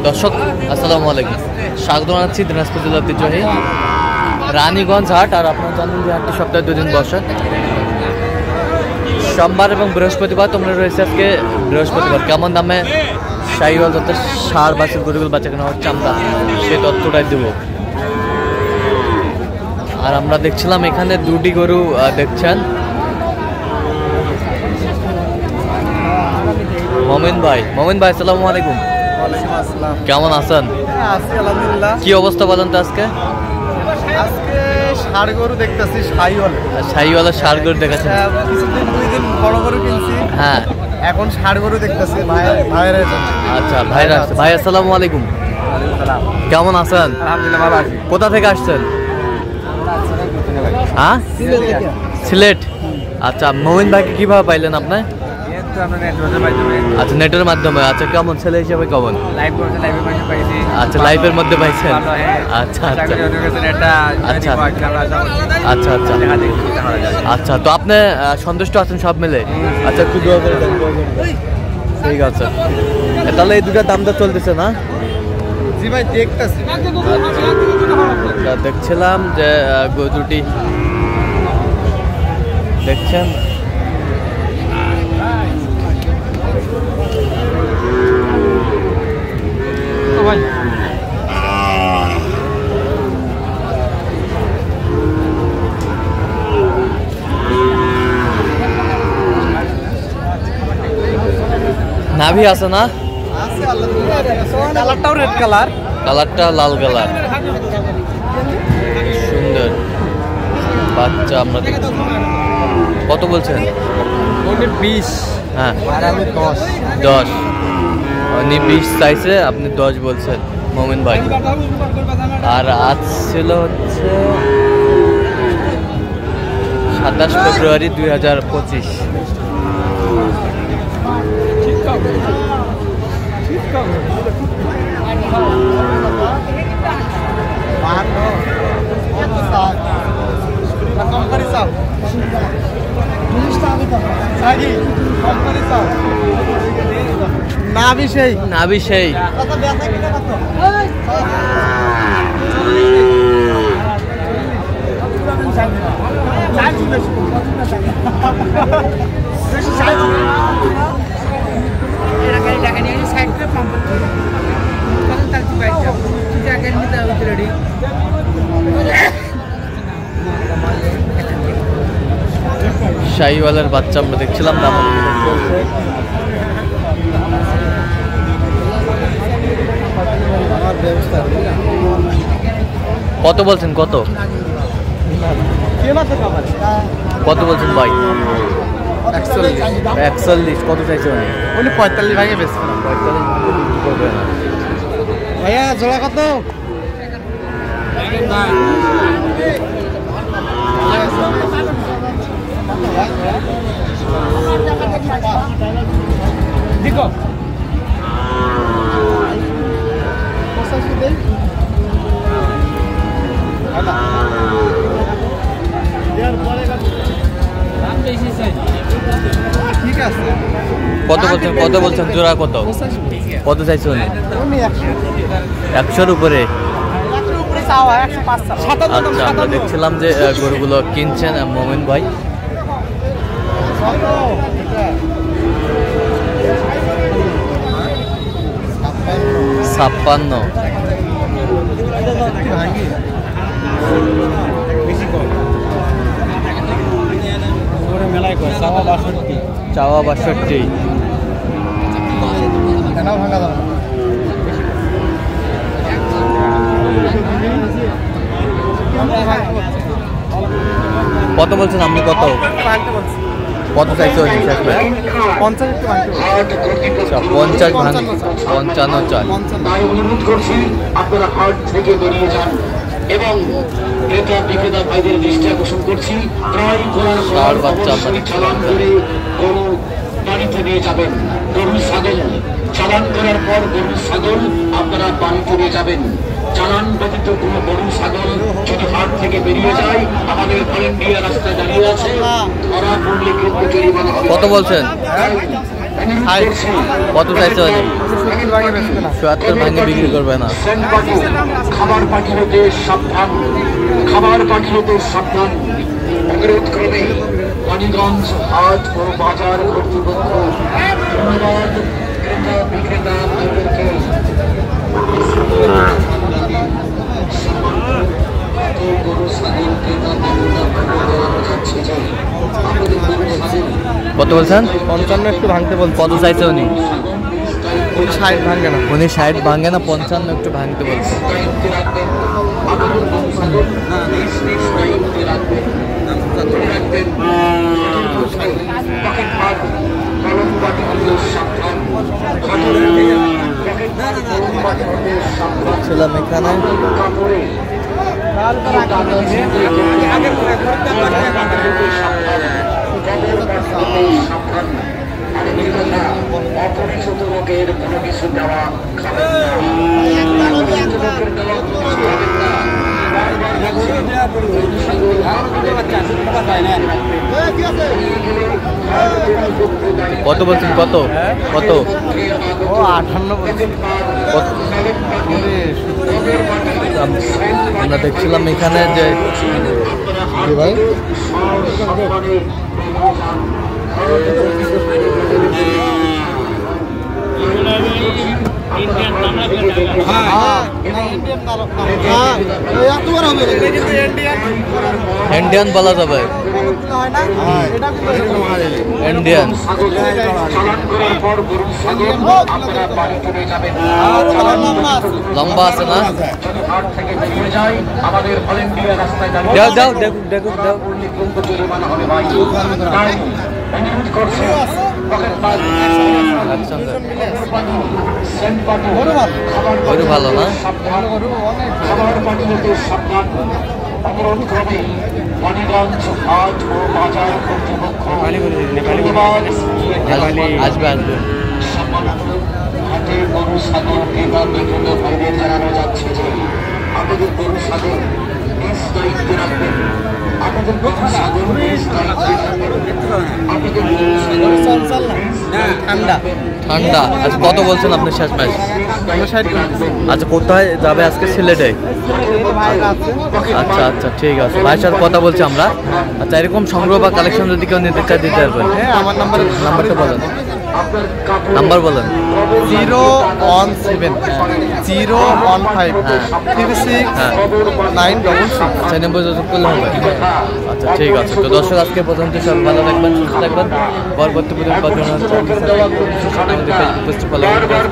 দর্শক আসসালামু আলাইকুম, স্বাগত জানাচ্ছি দিনাজপুর জেলা ঐতিহ্যবাহী রানীগঞ্জ হাট। আর আপনারা জানেন যে হাটটি সপ্তাহে 2 দিন বসে, সোমবার এবং বৃহস্পতিবার। তোমরা রয়েছে আজকে বৃহস্পতিবার। কেমন দামে শাহিওয়াল যাতে ষাঁড় বাছুর গরুগুলো বাচ্চা কেনা হচ্ছে আমরা সেই তথ্যটাই দেবো। আর আমরা দেখছিলাম এখানে 2টি গরু দেখছেন। মোমিন ভাই আসসালামু আলাইকুম। কেমন আছেন? কি অবস্থা বলেন তো? আজকে ষাঁড় গরু দেখতেছি, শাহিওয়ালের ষাঁড় গরু দেখাচ্ছেন। কিছুদিন 2 দিন বড় গরু কিনছি, হ্যাঁ এখন ষাঁড় গরু দেখতেছি ভাইয়ের জন্য। আচ্ছা ভাইরা আসছে। ভাই আসসালামু আলাইকুম, কেমন আছেন? আলহামদুলিল্লাহ ভালো আছি। কোথা থেকে আসছেন? হ্যাঁ, সিলেট। আচ্ছা, মোমিন ভাইকে কিভাবে পাইলেন আপনি? আচ্ছা, নেটের মাধ্যমে। আচ্ছা, কেমন ছেলে হিসেবে কেমন? আচ্ছা, লাইভের মধ্যে পাইছেন। আচ্ছা আচ্ছা আচ্ছা আচ্ছা আচ্ছা আচ্ছা, তো আপনি সন্তুষ্ট আছেন সব মিলে? আচ্ছা, একটু দোয়া করে দেন। ঠিক আছে, তাহলে এই দুটা দামটা চলতেছে না? জি ভাই, দেখতেছি। দেখছিলাম যে দুটি দেখছেন। নাভি আছে না? কালারটাও রেড কালার, কালারটা লাল কালার, সুন্দর বাচ্চা আমরা দেখছি। কত বলছেন? 20। হ্যাঁ, আর আমি 10। উনি 20 চাইছে, আপনি 10 বলছেন মোমিন ভাই। আর আজ ছিল হচ্ছে 27 ফেব্রুয়ারি 2025। নাভি সেই শাহিওয়ালের বাচ্চা আমরা দেখছিলাম। দাম কত বলছেন? কত বলছেন ভাই? 41। কত চাইছে উনি? 45 ভাগে বেশি। 45 করবে না ভাইয়া, জোড়া কত? দেখো ঠিক আছে। কত বলছেন জোড়া? কত চাইছে উনি? 100-র উপরে। আচ্ছা, আমরা দেখছিলাম যে গরুগুলো কিনছেন মোমিন ভাই। ছাপ্পান্ন। চাওয়া 62। কত বলছেন আপনি? কত চাইছে? 50 55 চাই। অনুরোধ করছি আপনারা হাট থেকে বেরিয়ে যান এবং ক্রেতা বিক্রেতা ভাইদের দৃষ্টি আকর্ষণ করছি, ক্রয় করার পর অবশ্যই চালান করে গরু বাড়িতে নিয়ে যাবেন। গরু ছাগল চালান করার পর গরু ছাগল আপনারা বাড়িতে নিয়ে যাবেন। চালান ব্যতীত কোনো গরু ছাগল যদি হাট থেকে বেরিয়ে যায়, আমাদের ভলেন্টিয়ার রাস্তায় দাঁড়িয়ে আছে, ধরা পড়লে কিন্তু জরিমানা হবে। কত বলছেন? কত চাইছে উনি? ৭০ ভাঙে বিক্রি করবে না। খাবার পাখি হতে সাবধান, খাবার পাখি হতে সাবধান। অনুরোধ ক্রমে মানিগঞ্জ হাট ও বাজার কর্তৃপক্ষ ধন্যবাদ ক্রেতা বিক্রেতা ভাইদেরকে। গরু ছাগল ক্রেতা বিক্রেতা ভাইদের যাচ্ছে যে আমাদের গরু ছাগল কত বলছেন? 55 একটু ভাঙতে বলছে। কত চাইছে উনি? 60 ভাঙবে না। উনি 60 ভাঙে না, 55 একটু ভাঙতে বলছে। দায়িত্বে রাখবেন আমাদের গরু ছাগল নিজ নিজ দায়িত্বে রাখবেন রাখবেন। পকেট মার কলম বাটি হলেও সাবধান, পকেট মার কলম বাটি হলেও সাবধান। ছিলাম এখানে কাপড়ে অপরিচিত লোকের কোনো কিছু দেওয়া খাবেন না, অপরিচিত লোকের দেওয়া কোনো কিছু খাবেন না। কত বলছেন? কত কত? ও 58 বলছে। কত? আমরা দেখছিলাম এখানে যে ভাই ইন্ডিয়ান বলা যাবে, ইন্ডিয়ান লম্বা আছে না? আমাদের অল ইন্ডিয়া রাস্তায় দাও দাও দেখুক দেখুক দাও। জরিমানা হবে ভাই। তাই অনুরোধ করছি পকেট মার সেন্ট পাটি গরু ভালো না? সাবধান, খাবার পাটি হতে সাবধান। অনুরোধ ক্রমে মানিগঞ্জ হাট ও বাজার কর্তৃপক্ষ ধন্যবাদ। আসবে আসবে। সম্মানিত হাটে গরু ছাগল ক্রেতা বিক্রেতা ভাইদের জানানো যাচ্ছে যে আমাদের গরু ছাগল নিজ দায়িত্বে রাখবেন, আমাদের গরু ছাগল নিজ দায়িত্বে রাখবেন, আমাদের গরু ছাগল ঠান্ডা ঠান্ডা। আচ্ছা কত বলছেন আপনি শেষ ম্যাচ? 60 বলছে। আচ্ছা কোথায় যাবে আজকে? সিলেটে। আচ্ছা আচ্ছা ঠিক আছে, ভাইয়ের সাথে কথা বলছি আমরা। আচ্ছা এরকম সংগ্রহ বা কালেকশন যদি কেউ নিতে চায় দিতে পারবেন? হ্যাঁ আমার নাম্বারটা বলেন, নাম্বার বলেন। 017 015 36 966। আচ্ছা নম্বর যোগাযোগ করলে হবে। আচ্ছা ঠিক আছে। তো দর্শক আজকে পর্যন্ত সব ভালো থাকবেন, সুস্থ থাকবেন। পরবর্তী ভিডিও পাওয়ার জন্য ফেসবুক পেজটি ফলো করবেন।